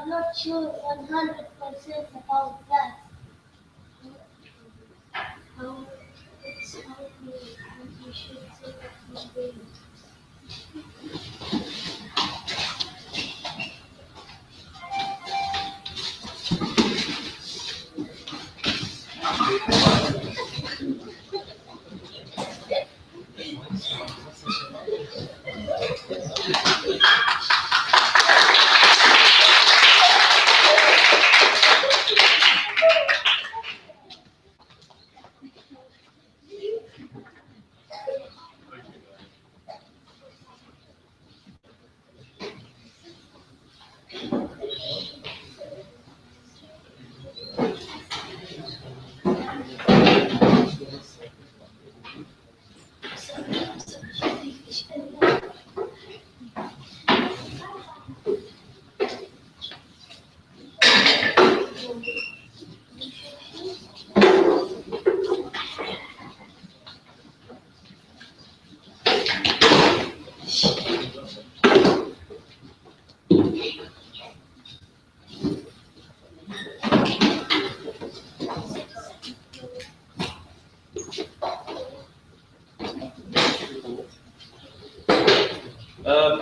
I'm not sure 100% about that. How it's how we should say that we will.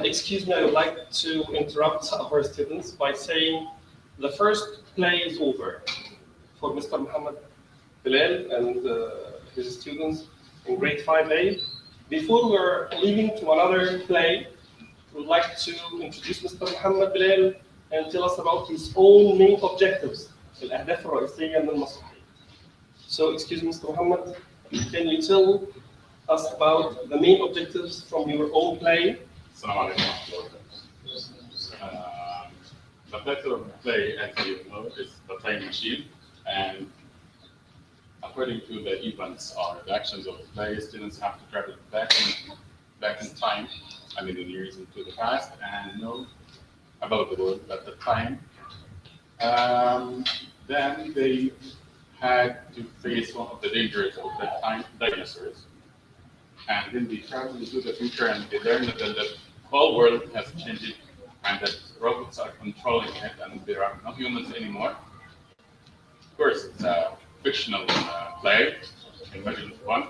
Excuse me, I would like to interrupt our students by saying the first play is over for Mr. Muhammad Bilal and his students in grade 5A. Before we're leaving to another play, we would like to introduce Mr. Muhammad Bilal and tell us about his own main objectives, الأهداف الرئيسية من المسرحية. So, excuse me, Mr. Muhammad, can you tell us about the main objectives from your own play? Assalamu alaikum. The title of the play, as you know, is The Time Machine, and according to the events or the actions of the play, students have to travel back in time, I mean in years into the past, and know about the world at the time. Then they had to face one of the dangers of that time, dinosaurs. And then they travel into the future and they learn that the whole world has changed and that robots are controlling it and there are no humans anymore. Of course, it's a fictional play, imagine one.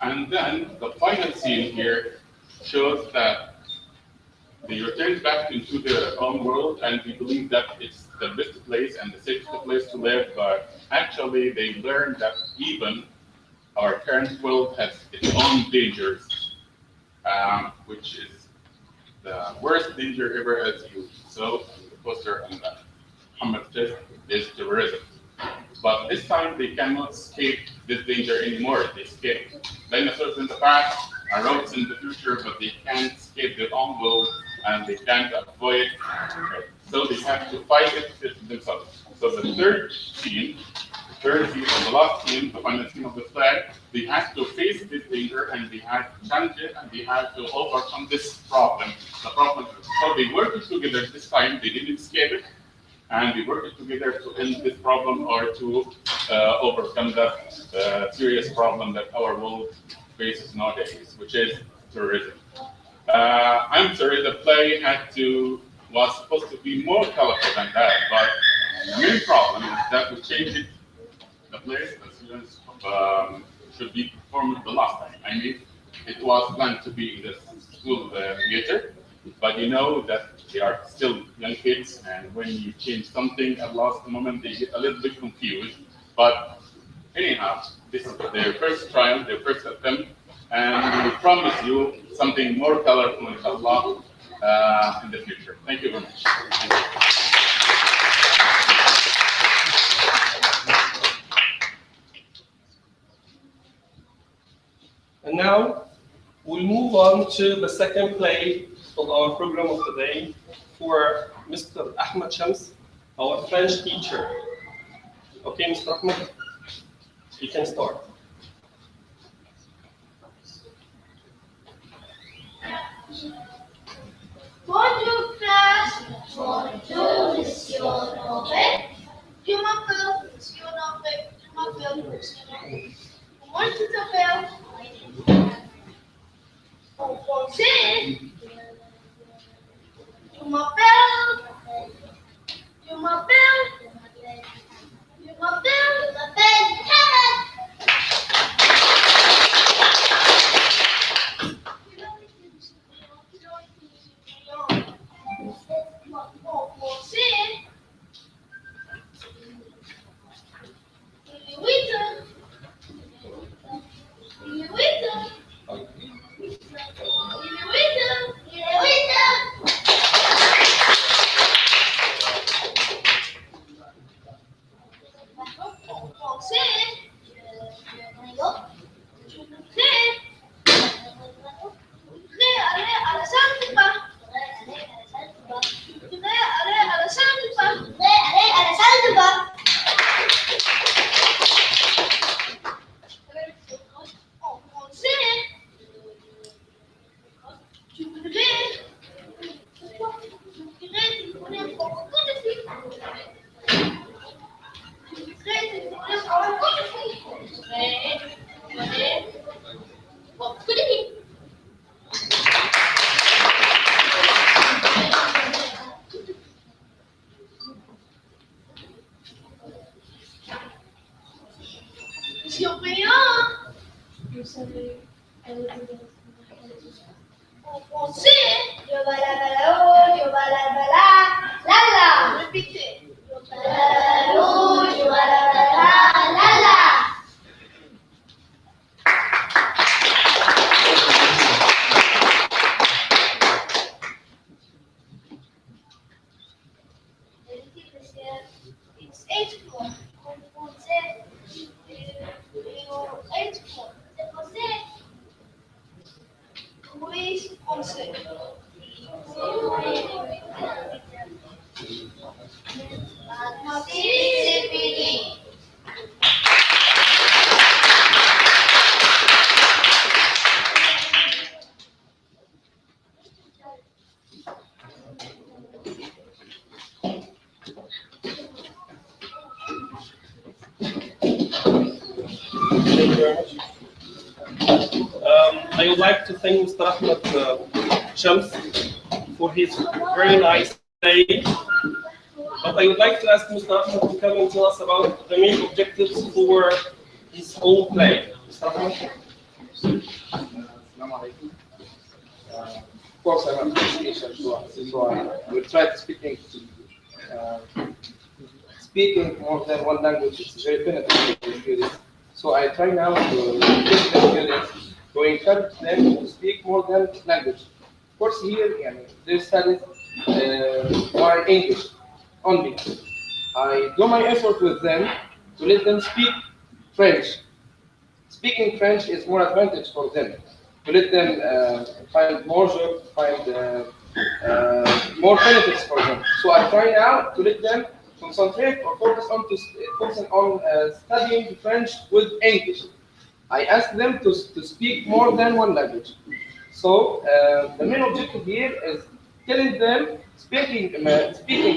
And then the final scene here shows that they return back into their own world and we believe that it's the best place and the safest place to live, but actually they learn that even our current world has its own dangers, which is the worst danger ever, as you saw in the poster on the Muhammad test, is terrorism. But this time they cannot escape this danger anymore. They escape dinosaurs in the past, robots in the future, but they can't escape their own world and they can't avoid it. So they have to fight it themselves. So the third scene or the last scene, the final scene of the play, they had to face this danger and they had to challenge it and they had to overcome this problem. The problem. So they worked together this time, they didn't escape it, and they worked together to end this problem or to overcome that serious problem that our world faces nowadays, which is terrorism. I'm sorry, the play was supposed to be more colorful than that, but the main problem is that we changed it. The play the students should be performed the last time. I mean, it was planned to be in the school theater, but you know that they are still young kids, and when you change something at last moment, they get a little bit confused. But anyhow, this is their first trial, their first attempt, and we promise you something more colorful, inshallah, in the future. Thank you very much. Thank you. And now we'll move on to the second play of our program of today for Mr. Ahmed Shams, our French teacher. Okay, Mr. Ahmed, you can start. Bonjour classe. Bonjour monsieur Nové. Je m'appelle monsieur Nové. Je m'appelle monsieur Nové. Comment tu t'appelles? En français. Je m'appelle. Je m'appelle. Je m'appelle Helen. En français. Il est 8 heures. Il est 8 heures. Il est 8 heures. Il est 8 heures. En français. Je voudrais aller à la salle de bain. Je voudrais aller à la salle de bain. Je voudrais aller à la salle de bain. En français. Je voudrais téléphoner beaucoup de filles. Je voudrais téléphoner beaucoup de filles. Je voudrais téléphoner beaucoup de filles. Surveillant. En français. Yo bala bala oh, yo bala bala la la. Répétez. Yo bala bala oh, yo bala bala la la. It's 8 o'clock. En français. 8 o'clock. C'est français. Oui, français. Merci, c'est fini. Thank you very much. I would like to thank Mr. Ahmed Shams for his very nice play. But I would like to ask Mr. Ahmed to come and tell us about the main objectives for his whole play. Mr. Ahmed? Assalamu alaikum. Of course, I have appreciation to us, so I will try to speak English. Speaking more than one language is very beneficial to students. So I try now to teach the students, to encourage them to speak more than language. Of course, here they study my English only. I do my effort with them to let them speak French. Speaking French is more advantage for them. To let them find more job, find more benefits for them. So I try now to let them concentrate or focusing on studying French with English. I ask them to speak more than one language. So the main objective here is telling them speaking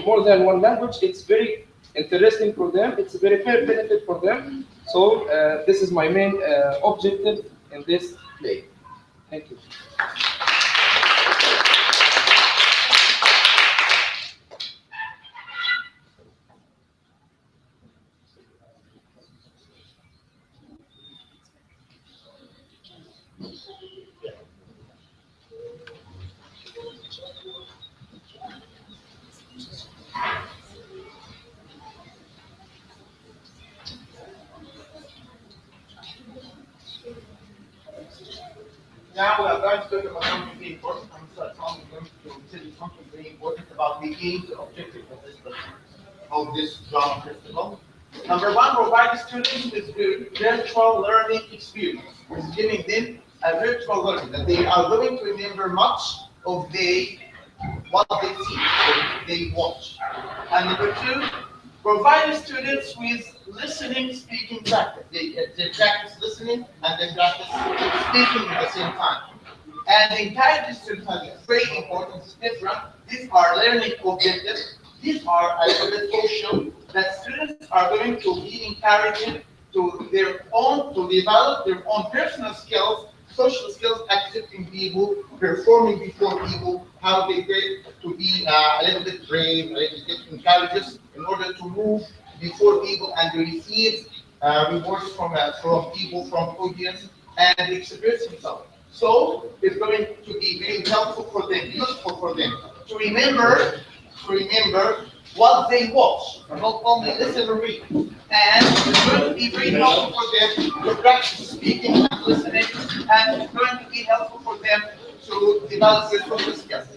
more than one language. It's very interesting for them. It's a very fair benefit for them. So this is my main objective in this play. Thank you. Now we are going to talk about something very important. I'm going to tell you something very important about the aims and objectives of this drama festival. Number one, provide students with virtual learning experience. We're giving them a virtual learning that they are going to remember much of what they see, what they watch. And number two, provide students with listening, speaking practice. They practice listening and they practice speaking at the same time. And encourage students, it's very important, it's different. These are learning objectives. These are a little bit social that students are going to be encouraged to develop their own personal skills, social skills, accepting people, performing before people, how they get to be a little bit brave, a little bit encouraged in order to move before people and receive rewards from people, from audience, and express himself. So it's going to be very helpful for them, useful for them to remember what they watch, not only listen or read. And it's going to be very helpful for them to practice speaking and listening, and it's going to be helpful for them to develop their social skills.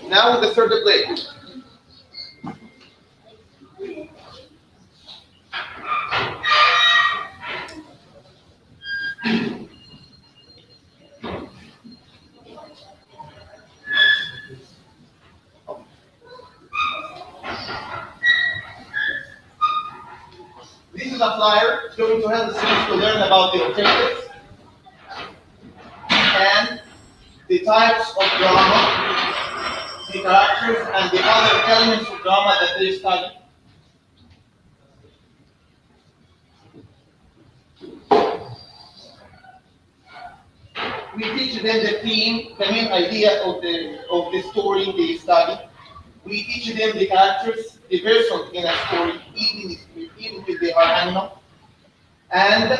Now the third play. This is a flyer. It's going to help students to learn about the objectives and the types of drama, the characters, and the other elements of drama that they study. We teach them the theme, the main idea of the story they study. We teach them the characters, the person in a story, even if they are animal. And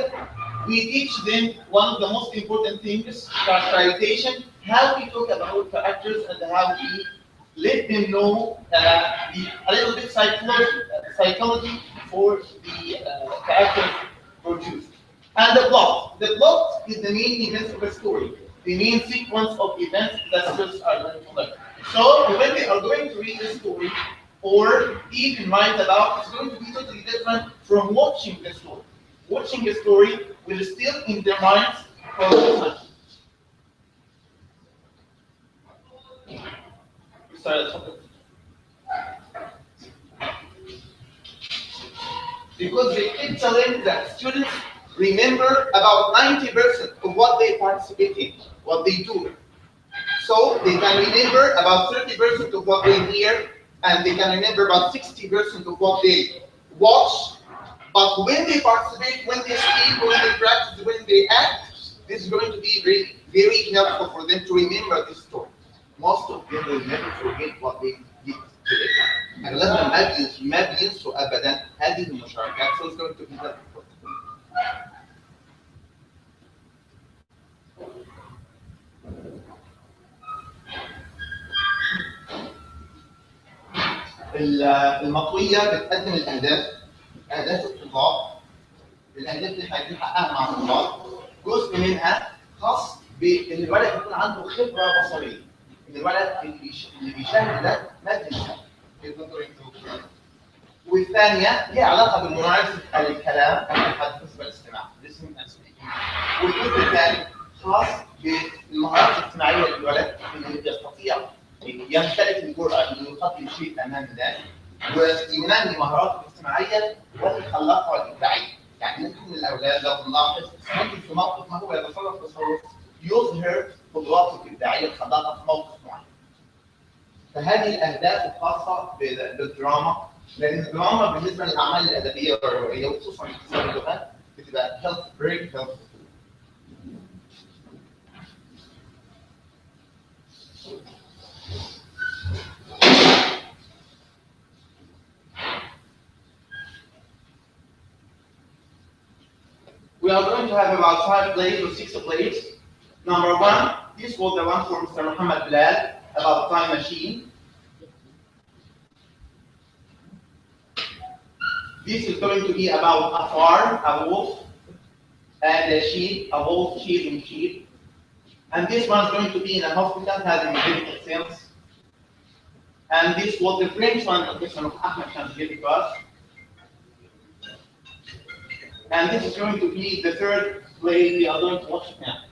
we teach them one of the most important things, characterization, how we talk about characters and how we let them know a little bit psychology for the characters produced. And the plot. The plot is the main events of a story, the main sequence of events that students are going to learn. So when they are going to read the story or even write about, it's going to be totally different from watching the story. Watching the story will still in their minds for the time. Because they keep telling that students remember about 90% of what they participate in, what they do. So they can remember about 30% of what they hear, and they can remember about 60% of what they watch. But when they participate, when they speak, when they practice, when they act, this is going to be very, very helpful for them to remember this story. Most of them will never forget what they did today. أغلبنا ما بينسوا أبدا هذه المشاركات. So it's going to be that important. المطوية بتقدم أهداف الطلاب، الأهداف اللي هيحققها مع الطلاب. جزء منها خاص بإن الولد يكون عنده خبرة بصرية، إن الولد اللي بيشاهد ده ما بينسى. والثانية ليها علاقة بممارسة الكلام والتحدث والاستماع. والجزء الثاني خاص بالمهارات الاجتماعية للولد اللي يستطيع يمتلك الجرأة انه يقدم شيء امام الناس وينمي مهاراته الاجتماعية والخلاقة والابداعية. يعني ممكن الاولاد لو نلاحظ ممكن في موقف ما هو يتصرف تصرف يظهر قدراته الابداعية الخلاقة في موقف معين. فهذه الاهداف الخاصة بالدراما، لان الدراما بالنسبة للاعمال الادبية والروائية وخصوصا في اللغات بتبقى very helpful. We are going to have about 5 plays or 6 plays. Number 1, this was the one for Mr. Muhammad Bilal about time machine. This is going to be about a farm, a wolf, and a sheep, a wolf, sheep, and sheep. And this one's going to be in a hospital having medical sales. And this was the French one, this one of Ahmed can give it to us. And this is going to be the third play we are going to watch now.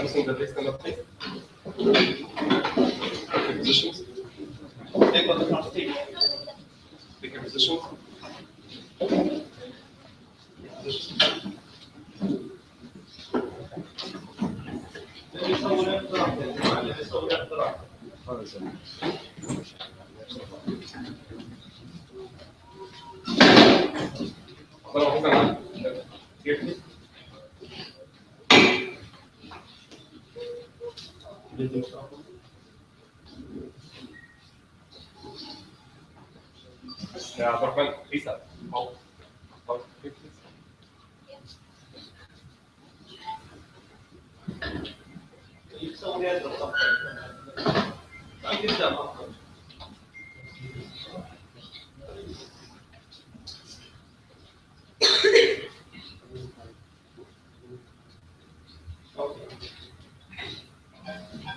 Missing the next stand up, please. Take positions. Take on the front stage. Take your positions. Here, please. يا عبد الرحمن عيسى أو here, please. Okay.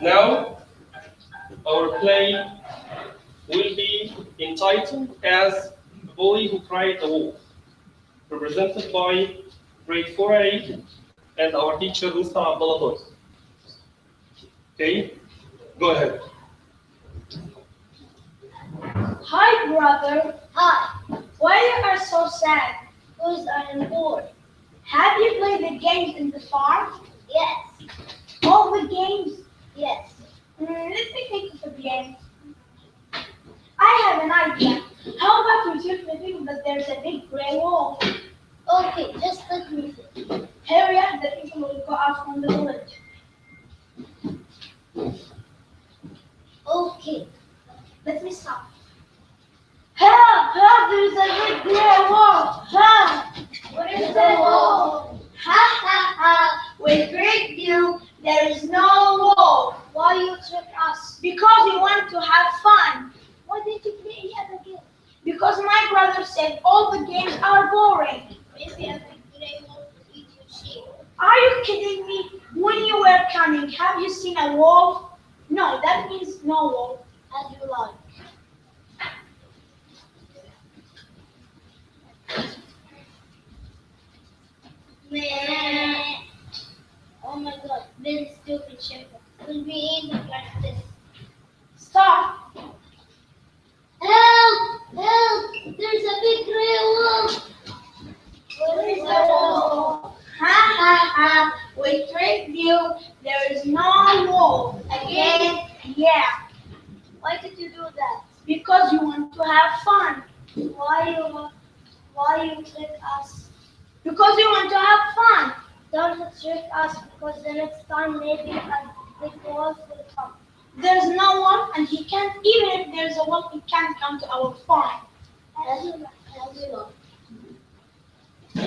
Now, our play will be entitled as The Boy Who Cried the Wolf, represented by grade 4A and our teacher, Mr. Abdullah Toys. Okay, go ahead. Hi, brother. Hi. Why you are so sad? Because I am bored. Have you played the games in the farm? Yes. All the games? Yes. Let me think of a game. I have an idea. How about you tell the people that there's a big gray wall? Okay, just let me think. Hurry up, the people will go out from the village. Okay, let me stop. Help! Help! There's a big gray wall! Help! What is the wall? Ha ha ha! With great view, there is no wall. Why you trick us? Because we want to have fun. Why didn't you play any other game? Because my brother said all the games are boring. Maybe a big gray wall to eat your sheep. Are you kidding me? When you were coming, have you seen a wall? No, that means no wall. As you like. Meh. Oh my god, very stupid shepherd. Will be able to practice. Stop! Help! Help! There's a big gray wolf! Where is the wall? Ha ha ha! With great view, there is no wall. Again? Yeah. Why did you do that? Because you want to have fun. Why you trick us? Because we want to have fun. Don't trick us because the next time maybe a big wolf will come. There's no one and he can't, even if there's a wolf, he can't come to our farm. As you like. No.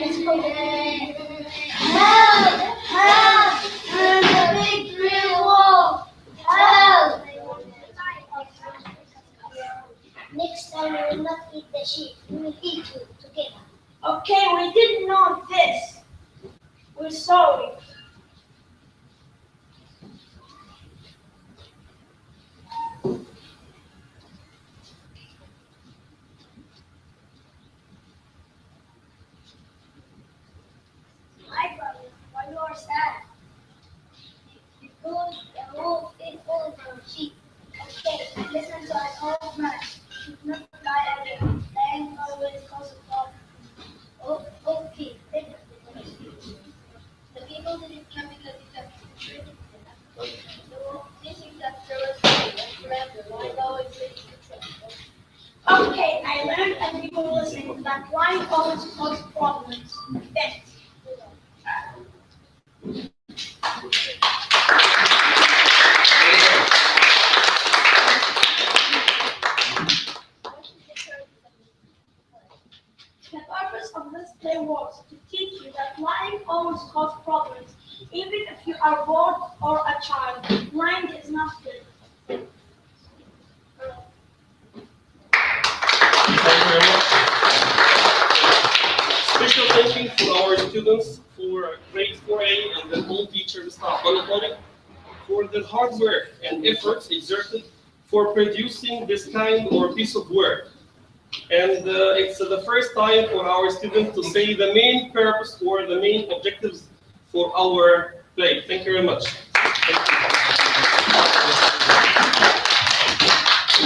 Let's go. Help! Help! There's a big green wolf! Help! Next time we will not eat the sheep. We will eat you together. Okay, we didn't know this. We're sorry. Hi, brother. Why you are sad? Because the wolf is all from sheep. Okay, listen to an old man. Should not lie again. Lying always causes problem. Oh, okay. The people didn't come because it's a the wolf thinking that there was a forever. Lying always leads to trouble. Okay, I learned and people listening that lying always causes problems. Thanks. The purpose of this play was to teach you that lying always causes problems. Even if you are bored or a child, lying is not good. Thank you very much. Special thank you to our students for grade 4A and the whole teacher staff for the hard work and efforts exerted for producing this kind or piece of work. And it's the first time for our students to say the main purpose or the main objectives for our play. Thank you very much.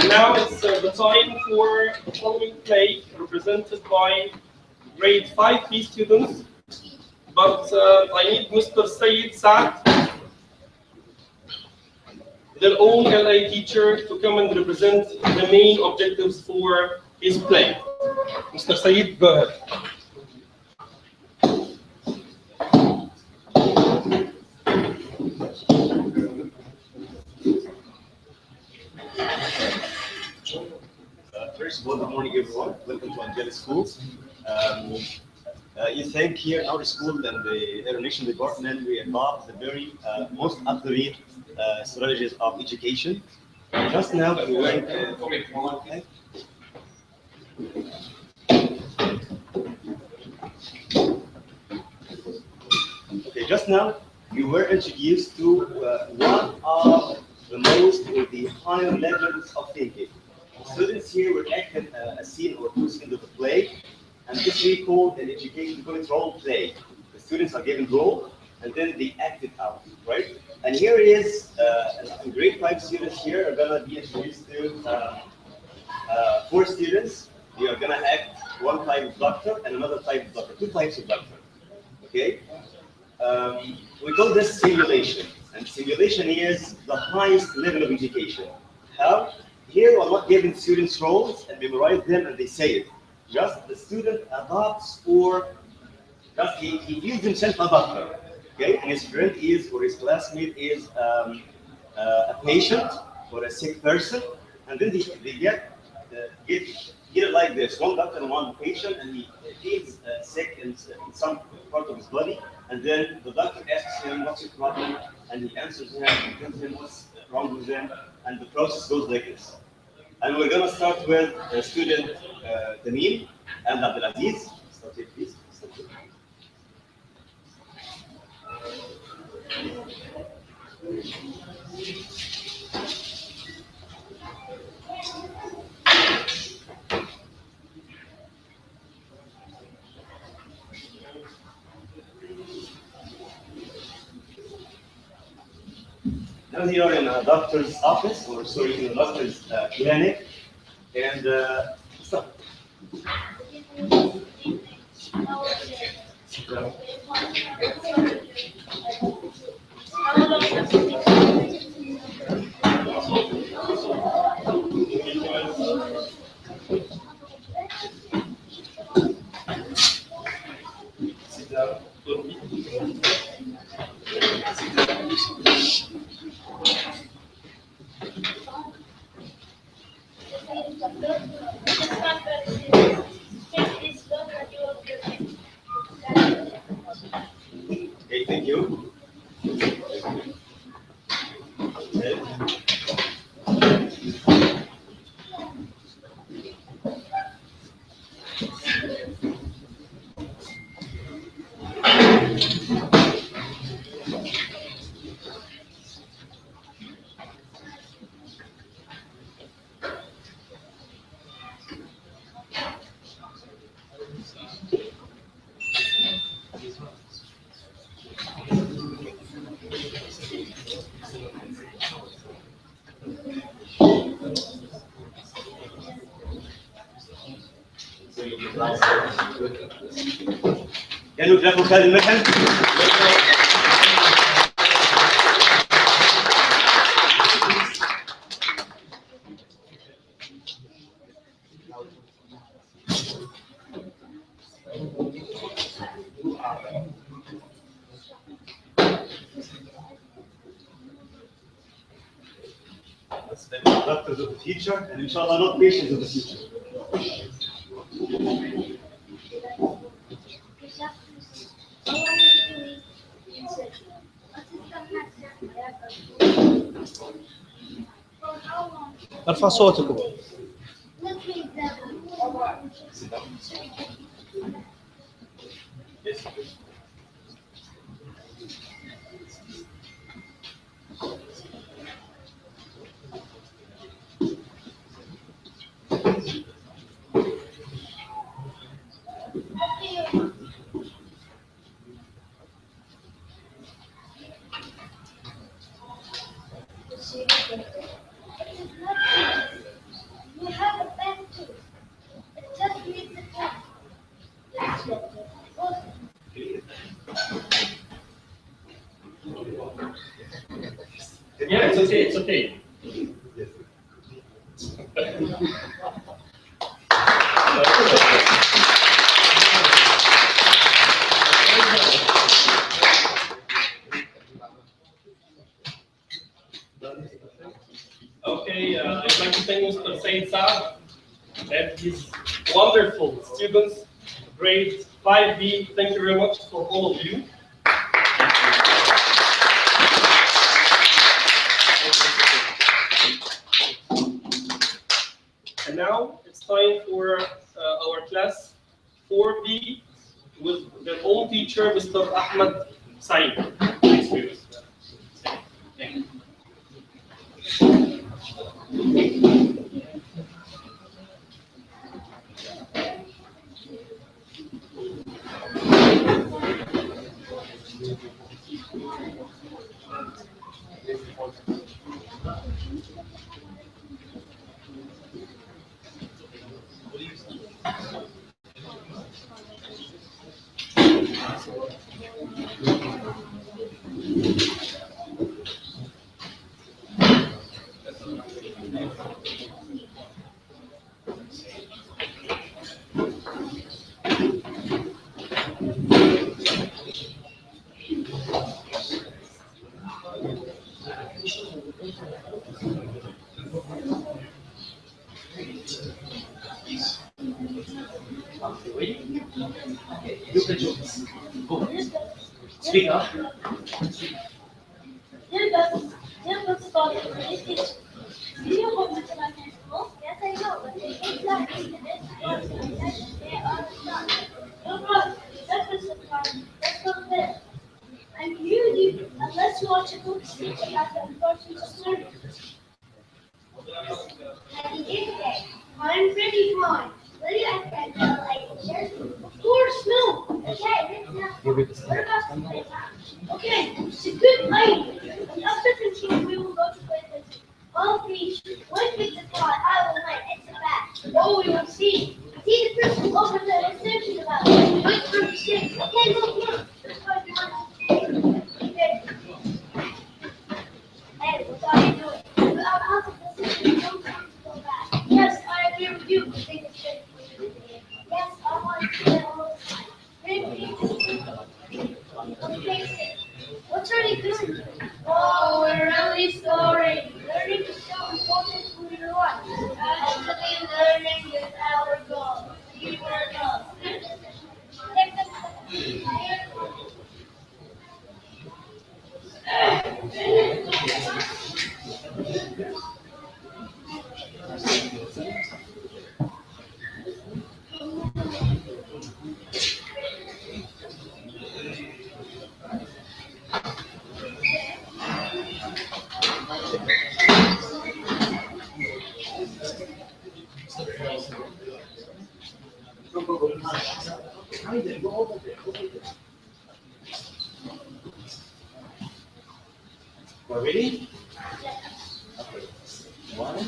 Now it's the time for the following play represented by grade 5B students. But I need Mr. Saeed Saad, their own LA teacher, to come and represent the main objectives for his play. Mr. Saeed, go ahead. First of all, good morning, everyone. Welcome to Anjal School. You think here in our school and the education department, we adopt the very most up-to-date strategies of education. Just now, we went. Okay, just now you were introduced to one of the most or the higher levels of thinking. Students here were acting a scene or two scenes of the play, and this we call an education, we call it role play. The students are given role, and then they act it out, right? And here is grade 5 students here are gonna be introduced to 4 students. They are gonna act one type of doctor and another type of doctor, 2 types of doctor. Okay? We call this simulation, and simulation is the highest level of education. How? Here we're not giving students roles and memorize them and they say it. Just the student adopts or just he feels himself a doctor. Okay, and his friend is or his classmate is a patient or a sick person, and then they get it like this: one doctor and one patient, and he feels sick in some part of his body, and then the doctor asks him what's your problem, and he answers him and tells him what's wrong with him, and the process goes like this. And we're gonna start with student Tamim and Abdulaziz. Start here, please. Start here. Now here in a doctor's office, or sorry, in a doctor's clinic, and stop. It's not very serious. Take this book and you will feel it. Okay, thank you. Okay. كانوا بياخدوا خالد المكان. Doctors of the future, and inshallah not patients of the future. ارفع صوتكم. Yes. You have a pen too. It just needs a pen. Let's get it. Yeah, it's okay. It's okay. Okay, I'd like to thank Mr. Said Saab and his wonderful students, grade 5B. Thank you very much for all of you. And now it's time for our class 4B with their own teacher, Mr. Ahmed Said. Please, students. Thank you. Speak up. Dear principal, do you hope to my principal? Yes, I know, but they exactly the best course and they are done. No problem. That's the surprise. Let's go there. I'm here with you, unless you want to go to sleep about the important service. Happy day. I'm pretty fine. Will you ask that girl like Of course, no. Okay, let's not. What about the playtime? Okay, it's a good idea. And after finishing, we will go to play with all three. One picks a card, I will win. It's a fact. Oh, we will see. See the person over there is thinking about it. Wait for the six. Okay, look, look. That's what you want. Okay. Hey, what are you doing? Without out of the system, don't come to go back. Yes, I agree with you. I think it's good for you. Yes, I want to play all the time. What are you doing? Oh, we're really sorry. Learning is so important to your life. Actually, We're ready? Okay. One,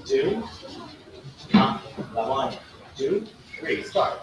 two, one, two, three, start.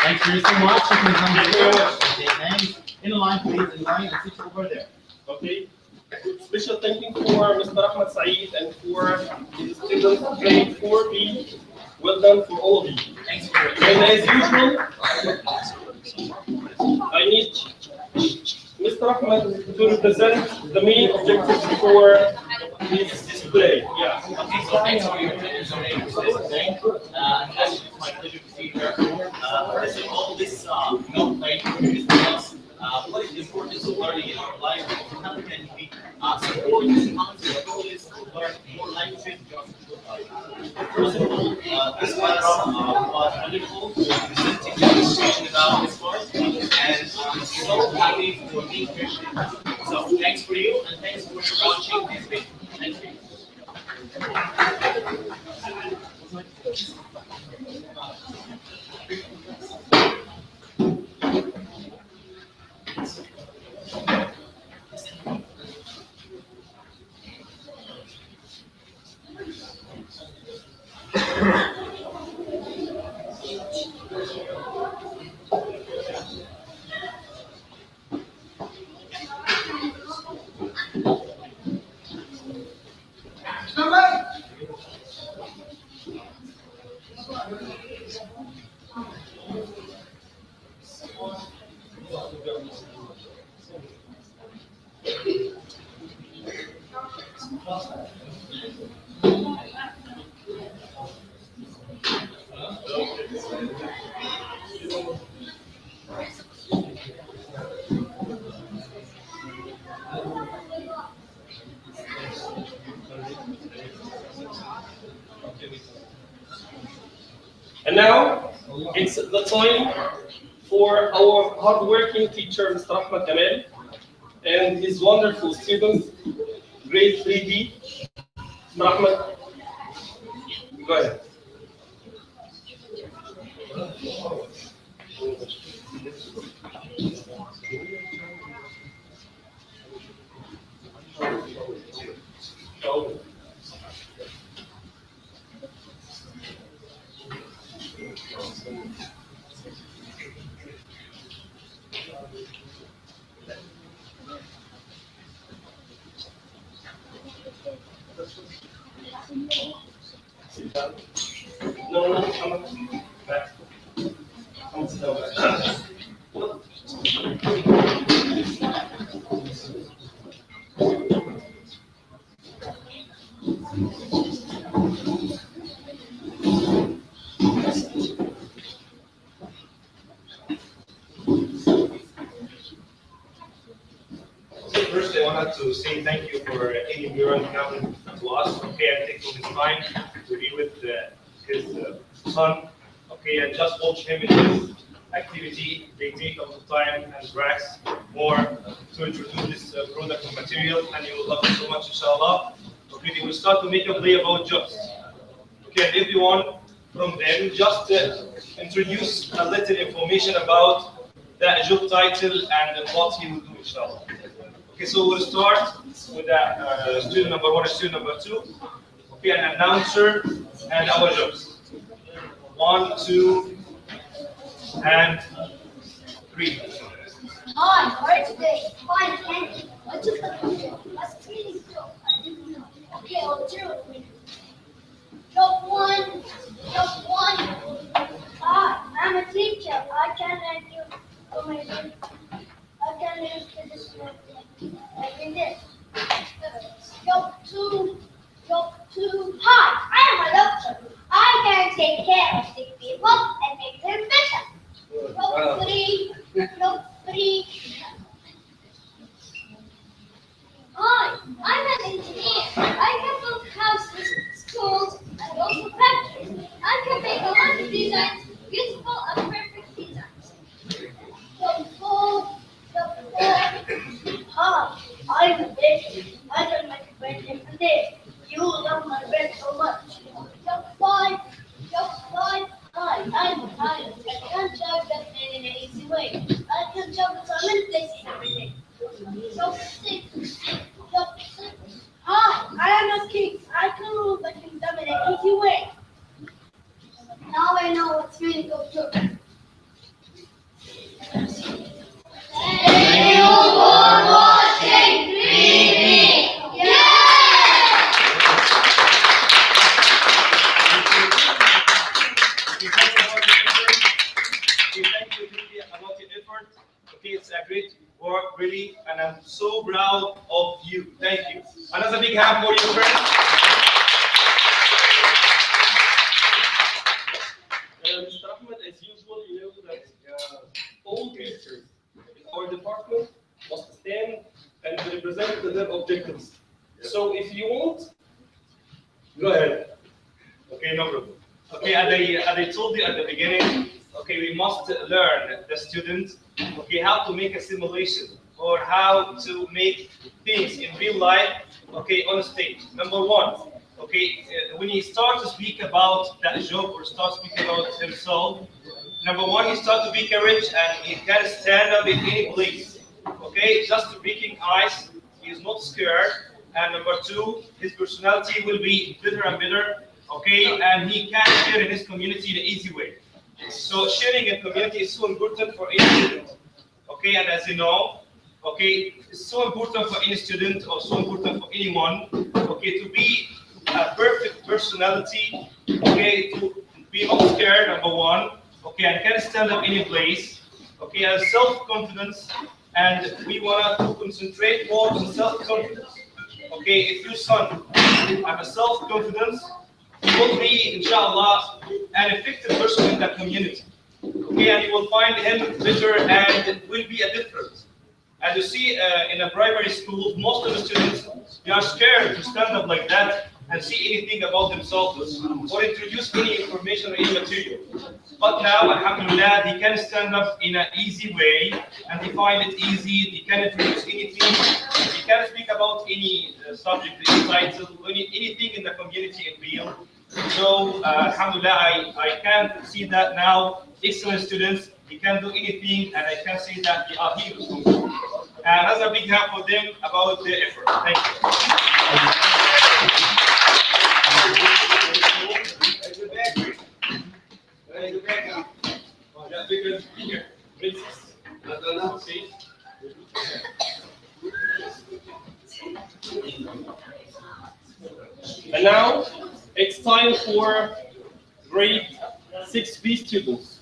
Thanks very so much. You can come here. Okay, thanks. In line, please. In line and sit over there. Okay. Special thank you for Mr. Ahmed Saeed and for his students grade 4B. Well done for all of you. Thanks for it. And as usual, I need Mr. Ahmed to represent the main objectives for his display. Yeah. Okay, so thanks for your attendance on today. It's my pleasure to see you here. First of all, this play is because what is the importance of learning in our life? How can we support this concept? The goal is to learn more languages. First of all, this class was wonderful. Presenting demonstration about this part, and I'm so happy for being here. So thanks for you, and thanks for watching this video. Thank you. And now it's the time for our hardworking teacher, Mr. Ahmed Kamal, and his wonderful students, grade 3B. Mr. Ahmed, go ahead. No, come on. Back. Come sit down. First, I wanted to say thank you for Eddie Muran coming to us, okay, and taking his time to be with his son, okay, and just watch him in his activity. They take up the time and practice more to introduce this product and material, and you will love it so much, inshallah. Okay, they will start to make a play about jobs. Okay, and everyone from them just introduce a little information about the job title and what he will do, inshallah. Okay, so we'll start with student number 1 and student number 2. Okay, an announcer and our jobs. 1, 2, and 3. Hi, how are you today? Fine, thank you. What's your question? Let's my bed. I can use this like in this. Job 2. Hi, I am a doctor. I can take care of sick people and make them better. Job 3. Hi, I'm an engineer. I can build houses, schools, and also factories. I can make a lot of designs, beautiful and perfect designs. Job 4. Hi, I'm a baker. I can make bread every day. You love my bread so much. Job 5. Hi, I'm a pilot. I can drive that plane in an easy way. I can travel to many places every day. Job 6. Hi, I am a king. I can rule the kingdom in an easy way. Now I know what's meaning of job. Thank you for watching 3D. Yeah! Thank you really about your effort. Okay, it's a great work, really, and I'm so proud of you. Thank you. Another big hand for you, friends. Mr. Ahmed, as usual, you know that all teachers in our department must stand and represent their objectives. So if you want, go ahead. Okay, no problem. Okay, as I told you at the beginning, okay, we must learn the students, okay, how to make a simulation or how to make things in real life, okay, on a stage. Number one, okay, when he starts to speak about that job or start speaking about himself, number one, he starts to be courage and he can stand up in any place, okay, just breaking ice. He is not scared. And number two, his personality will be better and better, okay, and he can share in his community in an easy way. So sharing in community is so important for any student, okay, and as you know, okay, it's so important for any student or so important for anyone, okay, to be a perfect personality, okay, to be not scared, number one, okay, and can stand up any place, okay, and self-confidence, and we want to concentrate more on self-confidence. Okay, if your son have a self-confidence, he will be, inshallah, an effective person in the community. Okay, and you will find him better and will be a difference. As you see in a primary school, most of the students, they are scared to stand up like that and see anything about themselves or introduce any information or any material. But now, alhamdulillah, they can stand up in an easy way and they find it easy, they can introduce anything, they can speak about any subject, any title, anything in the community in real. So, alhamdulillah, I can see that now, excellent students, they can do anything and I can see that they are heroes. And another big hand for them about their effort. Thank And now it's time for grade 6B students.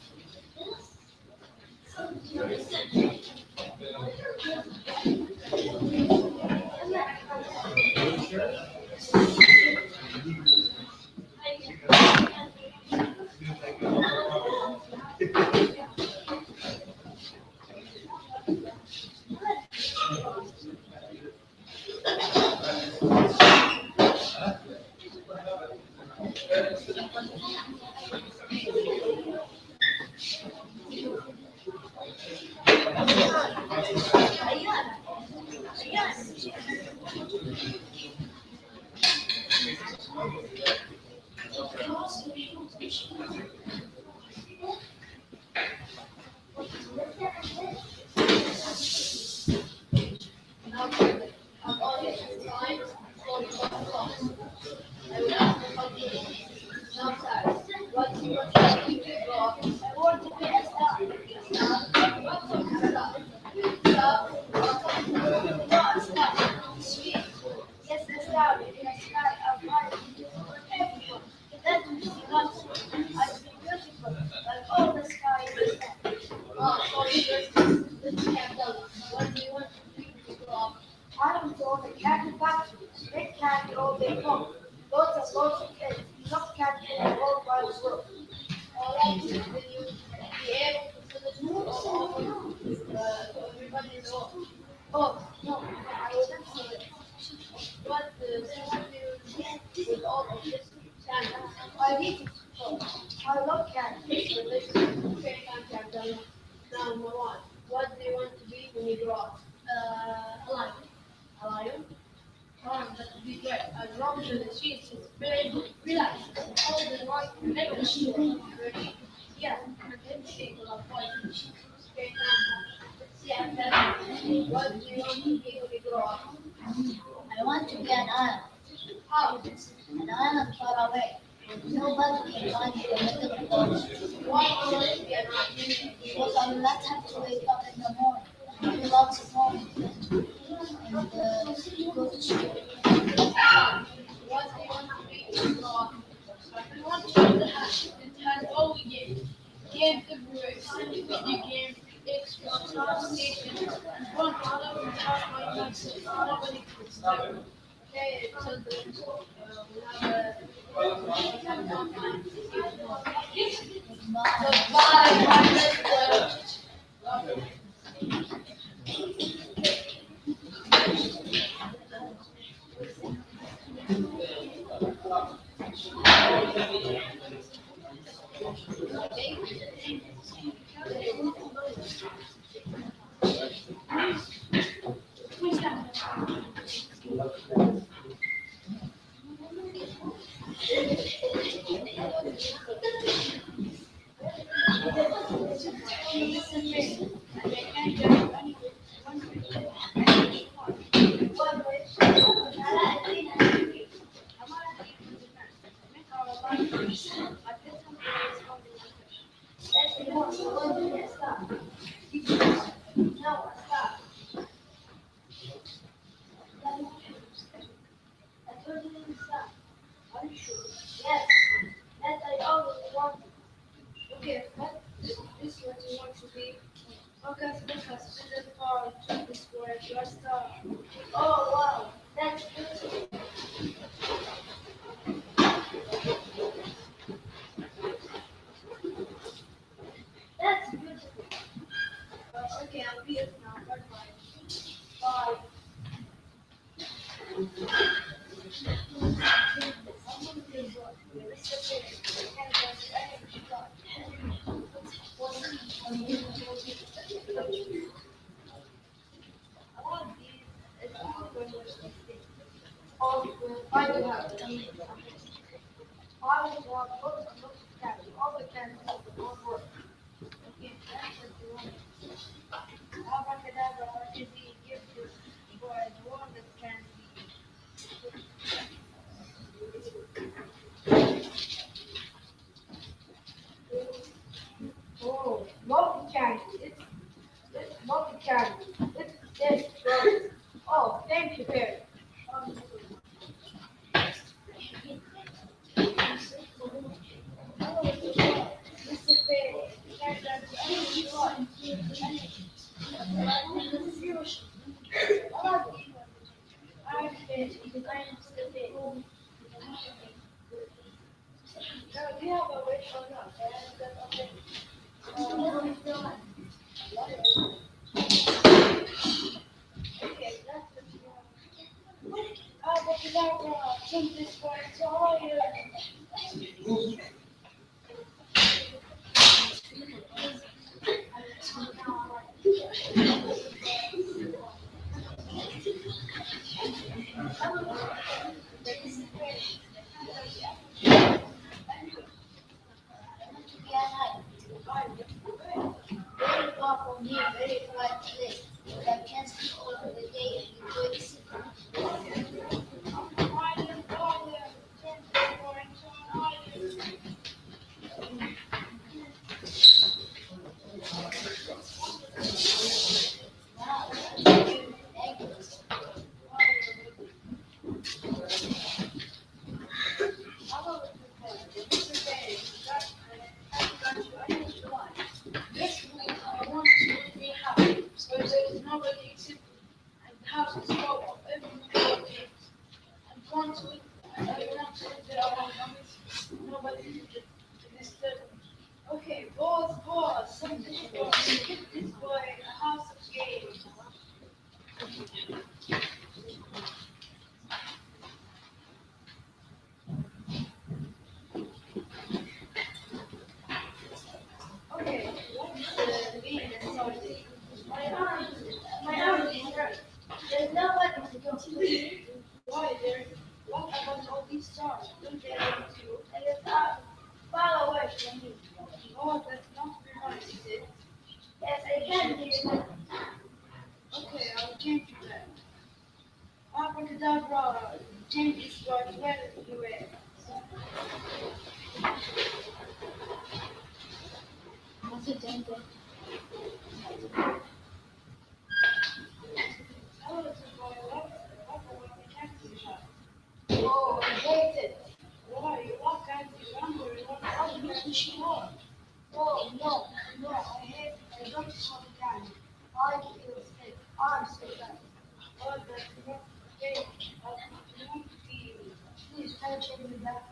Yes, the star in the sky are bright and beautiful everyone. That is not I feel beautiful, like all the sky is the sky. Oh, so beautiful. factories, make candy all day long. Lots and lots of it. Enough candy for the whole wide world. Alright, will you be able to fill it all over so everybody knows? Oh, no, I wouldn't fill it. What do you do with all of this candy? I need to explore. I love candy. It's delicious. Okay, Anjal. Now, Marwan, what do you want to be when you grow up? A lion. A lion? Oh, that would be great. I'd run through the streets. It's very relaxed. All the noise, make the street ready. Yeah, and everything will avoid. Okay, now, let's see after. What do you want to be when you grow up? I want to be an island. How? An island far away. Nobody can find me in the middle of the ocean. Why do you want to be an island? Because I will not have to wake up in the morning. I will lots of morning and go to school. What do you want to be when you grow up? I want to be the house. It has all the games. Games everywhere. Video games, Xbox, station. Run all over the house by myself. Nobody can stop me. Okay, so we have a time. Goodbye. Bye. No, stop. I told you to stop. Are you sure? Yes. Yes, I always wanted. Okay, what is what you want to be? Because in the far is where your star. Oh wow, that's beautiful. That's beautiful. Okay, I'll be it now. Bye bye. Bye. I do have I will walk lots and lots of cats. All the cats of the whole world. Okay, that's what you want. Abracadabra, what is he give you for the one that can be. Oh, multi candy. It's multi candy. It's this. Oh, thank you, Perry. Mr. Perry, can't do anything you want. I'm Perry, because I am Mr. Perry. Now, do you have a wish or not? Okay. Okay, that's what you want. Abracadabra, take this for a toy. Very far from here, very quiet place. That can sleep over the day and enjoy the city. Wow, thank you. want to get our comments. Nobody disturb. Okay, boys, give this boy a house of games. Okay, what's the game that started? My arm is hurt. There's nobody to go to. Why there? What about all these stars? Don't they have to? And it's far away from me. Oh, that's not very nice, is it? Yes, I can hear that. Okay, I'll change you that. Abracadabra, change this word where you were. What's it, Denver? Oh, I hate it. Why? What kind of number? What makes she want? Oh, no, I hate it. I don't want kind. I feel sick. I'm so bad. Oh, that's not okay. I want to be. Please, can you change me back?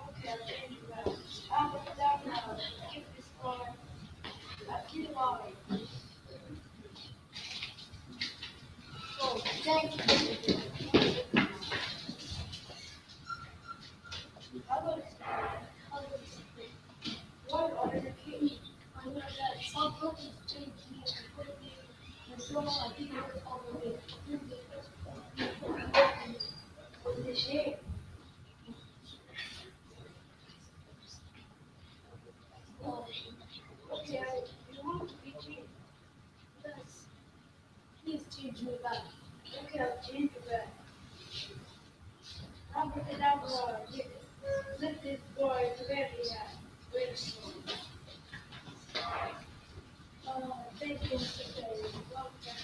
Okay, I'll change you back. I'm going down now. Keep this going. Keep going. Oh, thank you. I will explain. What are the keys? I know that some cookies change me and put me in so I think it was over with. What is the shape? Oh, okay, you want to be changed? Yes. Please change me back. Okay, I'll change you back. I'll put it down below. Let this boy very soon. Thank you, Mr. Perry. Welcome.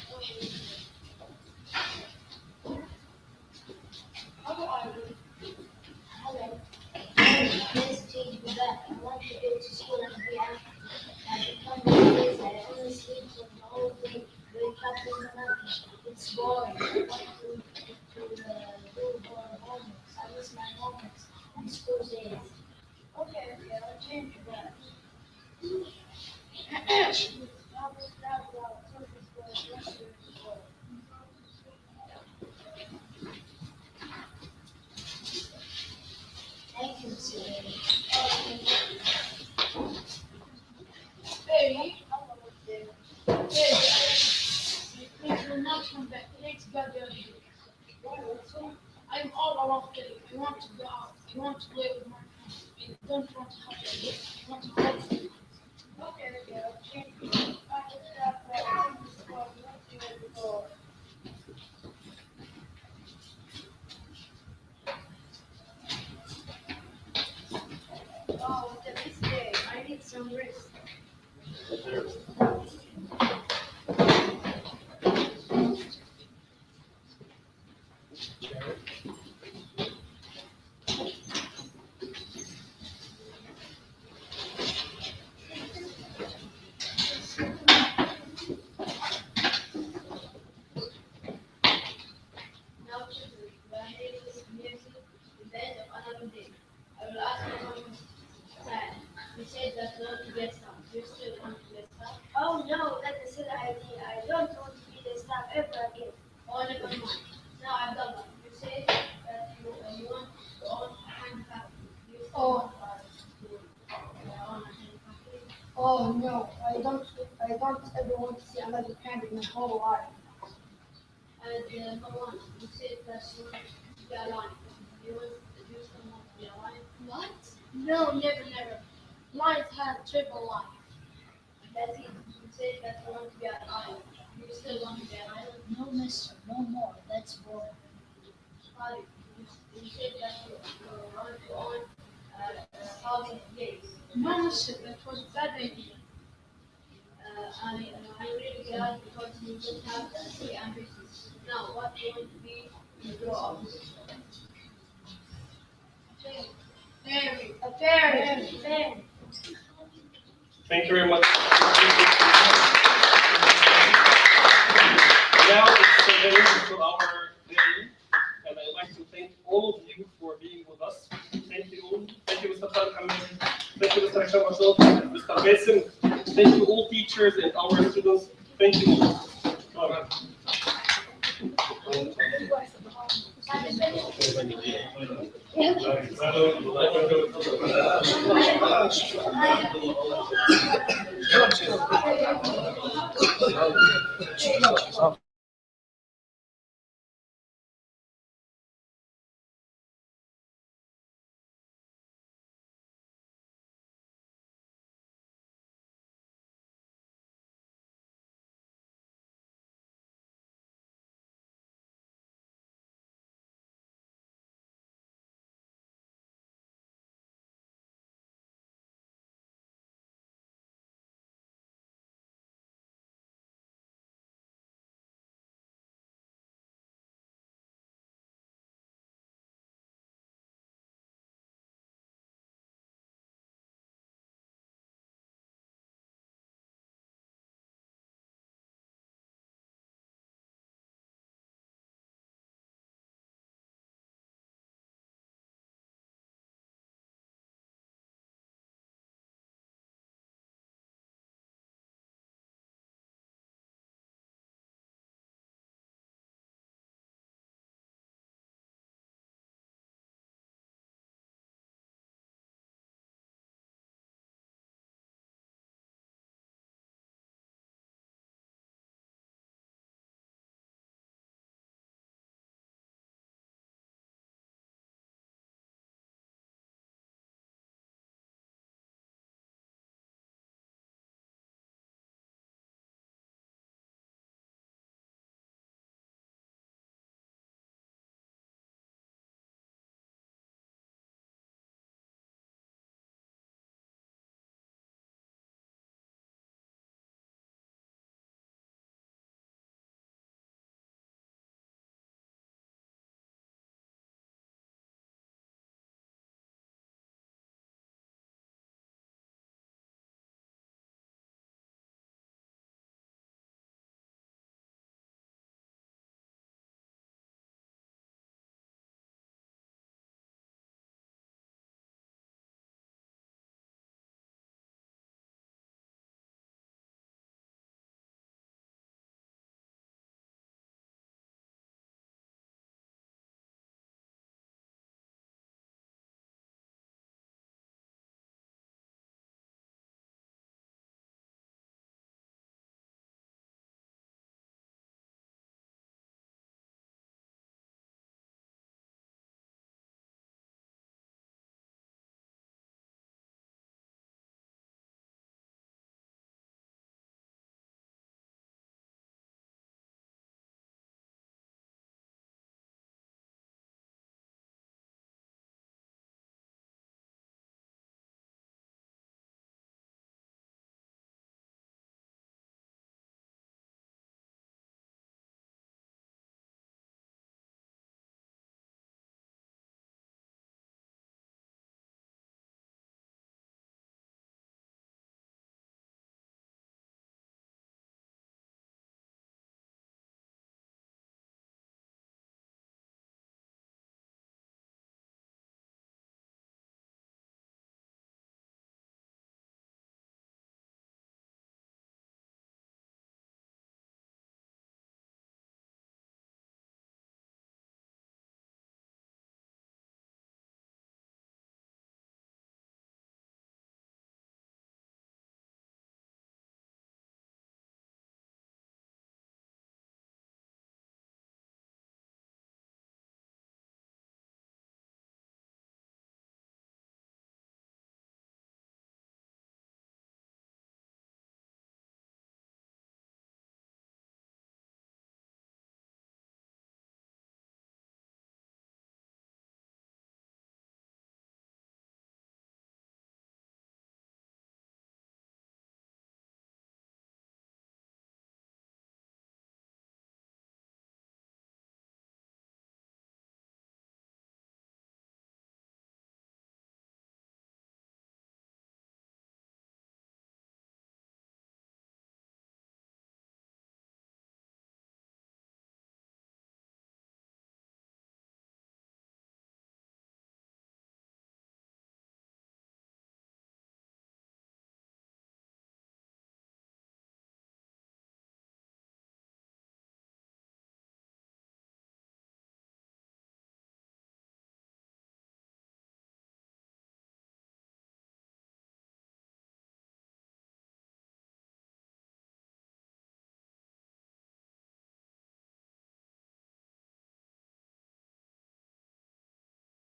How are you? Hello. Please change me back. I want to go to school and be active. I become lazy. I only sleep for the whole day. Wake up in the night. It's boring. I want to do more homework. I miss my homework and school days. Okay, I'll change you back. Thank you, Mr. Hey, please do not come back. Let's go there. I'm all around today. I want to go out. I want to play with my friends. I don't want to have to get. I want to play. Okay, I'll change you. I just got that. Oh, the next day. I need some rest. Now, children, when I hear this music, the end of another day, I will ask my mom, Dad, you said that not to get some. Do you still want to get some? Oh no, that's a silly idea. I don't want to be the staff ever again. Oh, never mind. Now I've done that. You said that you want to own a handicap. Do you still want to own a handicap? Oh no, I don't ever want to see another hand in my whole life. And number one, you said that you want to be alive. Do you still want to be alive? What? No, never. Lions have triple life. That's it. You said that you want to be alive. Do you still want to be alive? No, mister, no more. That's boring. You said that you want to own a thousand days. No, mister, that was a bad idea. I'm really glad because you don't have silly ambitions. Now, what do you want to be when you grow up? A fairy. Thank you very much. Now it's the end to our day, and I'd like to thank all all of you for being with us. Thank you all. Thank you, Mr. Khalid Hamid. Thank you, Mr. Hisham Ashok, Mr. Basim. Thank you all teachers and our students. Thank you all. Yeah.